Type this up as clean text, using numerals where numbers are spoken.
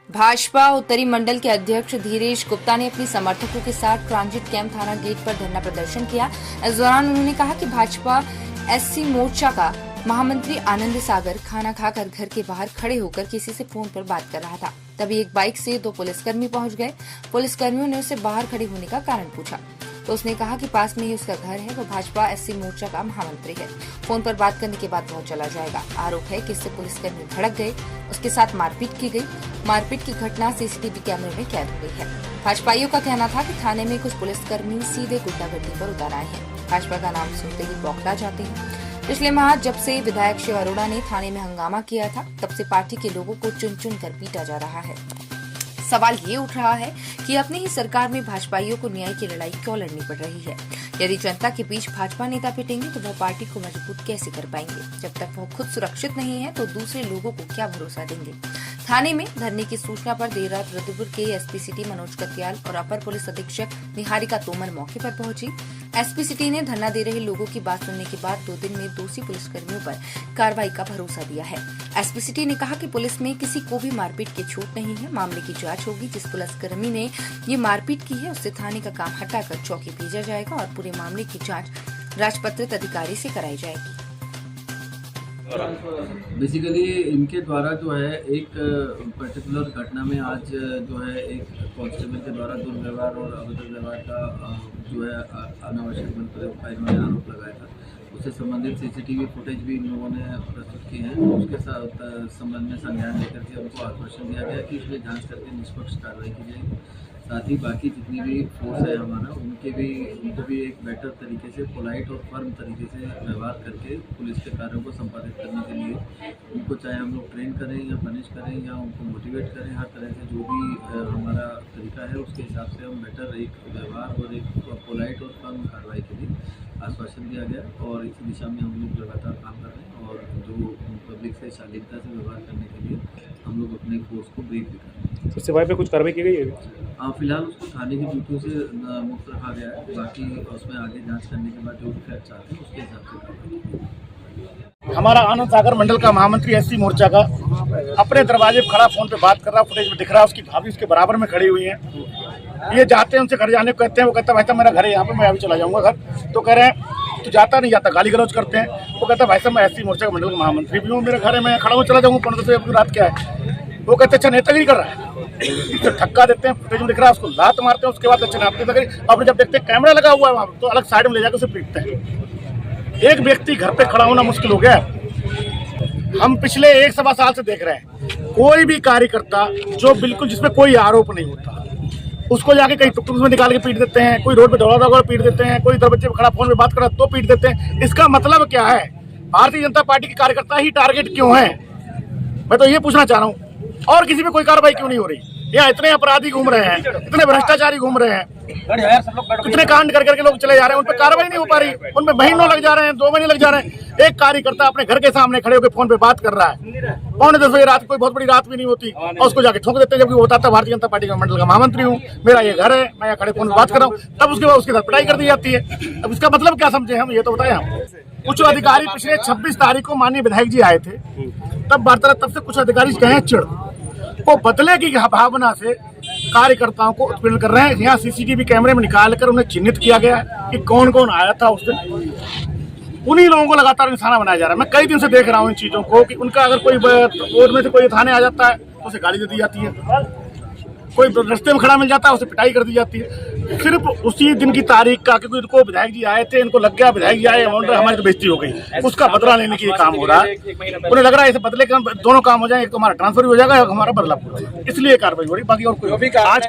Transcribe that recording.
भाजपा उत्तरी मंडल के अध्यक्ष धीरेश गुप्ता ने अपने समर्थकों के साथ ट्रांजिट कैंप थाना गेट पर धरना प्रदर्शन किया। इस दौरान उन्होंने कहा कि भाजपा एससी मोर्चा का महामंत्री आनंद सागर खाना खाकर घर के बाहर खड़े होकर किसी से फोन पर बात कर रहा था। तभी एक बाइक से 2 पुलिसकर्मी पहुंच गए। पुलिसकर्मियों ने उससे बाहर खड़े होने का कारण पूछा तो उसने कहा कि पास में ही उसका घर है, वो भाजपा एससी मोर्चा का महामंत्री है। फोन पर बात करने के बाद वह चला जाएगा। आरोप है कि इससे पुलिसकर्मी भड़क गए, उसके साथ मारपीट की गई। मारपीट की घटना सीसीटीवी कैमरे में कैद हो गई है। भाजपाइयों का कहना था कि थाने में कुछ पुलिसकर्मी सीधे गुंडागर्दी पर उतर आए हैं। भाजपा का नाम सुनते ही बौखला जाते हैं। पिछले माह जब से विधायक शिव अरोड़ा ने थाने में हंगामा किया था, तब से पार्टी के लोगों को चुन चुन कर पीटा जा रहा है। सवाल ये उठ रहा है कि अपनी ही सरकार में भाजपाइयों को न्याय की लड़ाई क्यों लड़नी पड़ रही है। यदि जनता के बीच भाजपा नेता पिटेंगे तो वह पार्टी को मजबूत कैसे कर पाएंगे। जब तक वह खुद सुरक्षित नहीं है तो दूसरे लोगों को क्या भरोसा देंगे। थाने में धरने की सूचना पर देर रात रुद्रपुर के एसपी सिटी मनोज कत्याल और अपर पुलिस अधीक्षक निहारिका तोमर मौके पर पहुंची। एसपी सिटी ने धरना दे रहे लोगों की बात सुनने के बाद 2 दिन में दोषी पुलिसकर्मियों पर कार्रवाई का भरोसा दिया है। एसपी सिटी ने कहा कि पुलिस में किसी को भी मारपीट की छूट नहीं है। मामले की जांच होगी। जिस पुलिसकर्मी ने ये मारपीट की है उससे थाने का काम हटाकर चौकी भेजा जाएगा और पूरे मामले की जांच राजपत्रित अधिकारी से कराई जाएगी। बेसिकली इनके द्वारा जो है एक पर्टिकुलर घटना में आज जो है एक कांस्टेबल के द्वारा दुर्व्यवहार और अभद्र व्यवहार का जो है अनावश्यक प्रयोग का इन्होंने आरोप लगाया था। उससे संबंधित सीसीटीवी फुटेज भी इन लोगों ने प्रस्तुत की है। उसके साथ संबंध में संज्ञान लेकर के उनको आश्वासन दिया गया कि इसमें जांच करके निष्पक्ष कार्रवाई की जाएगी। साथ ही बाकी जितनी भी फोर्स है हमारा उनको भी एक बेटर तरीके से पोलाइट और फर्म तरीके से व्यवहार करके पुलिस के कार्यों को संपादित करने के लिए उनको चाहे हम लोग ट्रेन करें या पनिश करें या उनको मोटिवेट करें, हर तरह से जो भी हमारा तरीका है उसके हिसाब से हम बेटर एक व्यवहार और एक पोलाइट और फर्म कार्रवाई के लिए आश्वासन दिया गया और इसी दिशा में हम लोग लगातार काम कर रहे हैं और जो पब्लिक से शालीनता से व्यवहार करने के लिए हम लोग अपने फोर्स को ब्रीफ भी कर रहे हैं। उससे पे कुछ कार्रवाई की गई है? फिलहाल उसको थाने की ड्यूटियों से मुक्त रखा गया है। बाकी उसमें आगे जांच करने के बाद जो भी फैक्ट्स आते हैं उसके हिसाब से कार्रवाई। हमारा आनंद सागर मंडल का महामंत्री एससी मोर्चा का अपने दरवाजे पर खड़ा फोन पे बात कर रहा, फुटेज में दिख रहा है। उसकी भाभी उसके बराबर में खड़ी हुई है। ये जाते हैं उनसे घर जाने को कहते हैं, वो कहता है भाई साहब मेरा घर है यहाँ पे, मैं अभी चला जाऊँगा घर। तो कह रहे हैं तो जाता नहीं जाता, गाली गलौज करते हैं। वो कहता है भाई साहब मैं एससी मोर्चा का मंडल का महामंत्री भी हूँ, मेरा घर है, मैं खड़ा हूँ, चला जाऊँगा 15 से अपनी रात क्या है। वो कहते अच्छा नेतागिरी कर रहा है, तो ठक्का देते हैं, फुटेज में दिख रहा है, उसको लात मारते हैं। उसके बाद अच्छा नेतागिरी अपने जब देखते हैं कैमरा लगा हुआ है वहाँ तो अलग साइड में ले जाकर उसे पीटते हैं। एक व्यक्ति घर पे खड़ा होना मुश्किल हो गया है। हम पिछले 1 सवा साल से देख रहे हैं कोई भी कार्यकर्ता जो बिल्कुल जिसमें कोई आरोप नहीं होता उसको जाके कहीं टुकटुक में निकाल के पीट देते हैं, कोई रोड पे दौड़ा दौड़ा पीट देते हैं, कोई दरवाजे पे खड़ा फोन में बात कर रहा तो पीट देते हैं। इसका मतलब क्या है? भारतीय जनता पार्टी के कार्यकर्ता ही टारगेट क्यों है? मैं तो ये पूछना चाह रहा हूँ। और किसी पे कोई कार्रवाई क्यों नहीं हो रही? यहाँ इतने अपराधी घूम रहे हैं, इतने भ्रष्टाचारी घूम रहे हैं, कितने कांड कर करके लोग चले जा रहे हैं, उन पर कार्रवाई नहीं हो पा रही। उनमें महीनों लग जा रहे हैं, 2 महीने लग जा रहे हैं। एक कार्यकर्ता अपने घर के सामने खड़े होकर फोन पे बात कर रहा है, 9:45 बजे रात, कोई बहुत बड़ी रात भी नहीं होती, और उसको जाके ठोक देते हैं। जबकि वो बताता है भारतीय जनता पार्टी का मंडल का महामंत्री हूँ, मेरा ये घर है, मैं यहाँ खड़े फोन पे बात कर रहा हूँ, तब उसके बाद उसके साथ पिटाई कर दी जाती है। अब इसका मतलब क्या समझे हम, ये तो बताएं हम। कुछ अधिकारी पिछले 26 तारीख को माननीय विधायक जी आए थे, तब वार्तालाप, तब से कुछ अधिकारी कहे चिड़ वो बदले की भावना से कार्यकर्ताओं को उत्पीड़न कर रहे हैं। यहाँ सीसीटीवी कैमरे में निकाल कर उन्हें चिन्हित किया गया है कि कौन कौन आया था उस दिन। उन्हीं लोगों को लगातार निशाना बनाया जा रहा है। मैं कई दिन से देख रहा हूँ इन चीजों को कि उनका अगर कोई रोड में से कोई थाने आ जाता है तो उसे गाली दे दी जाती है, कोई रास्ते में खड़ा मिल जाता है उसे पिटाई कर दी जाती है। सिर्फ उसी दिन की तारीख का, क्योंकि इनको विधायक जी आए थे, इनको लग गया विधायक जी आए हमारी तो बेइज्जती हो गई, उसका बदला लेने के लिए काम हो रहा है। उन्हें लग रहा है इसे बदले के दोनों काम हो जाए, एक तो हमारा ट्रांसफर भी हो जाएगा, एक हमारा बदला हो जाएगा, इसलिए कार्रवाई हो रही। बाकी और कोई आज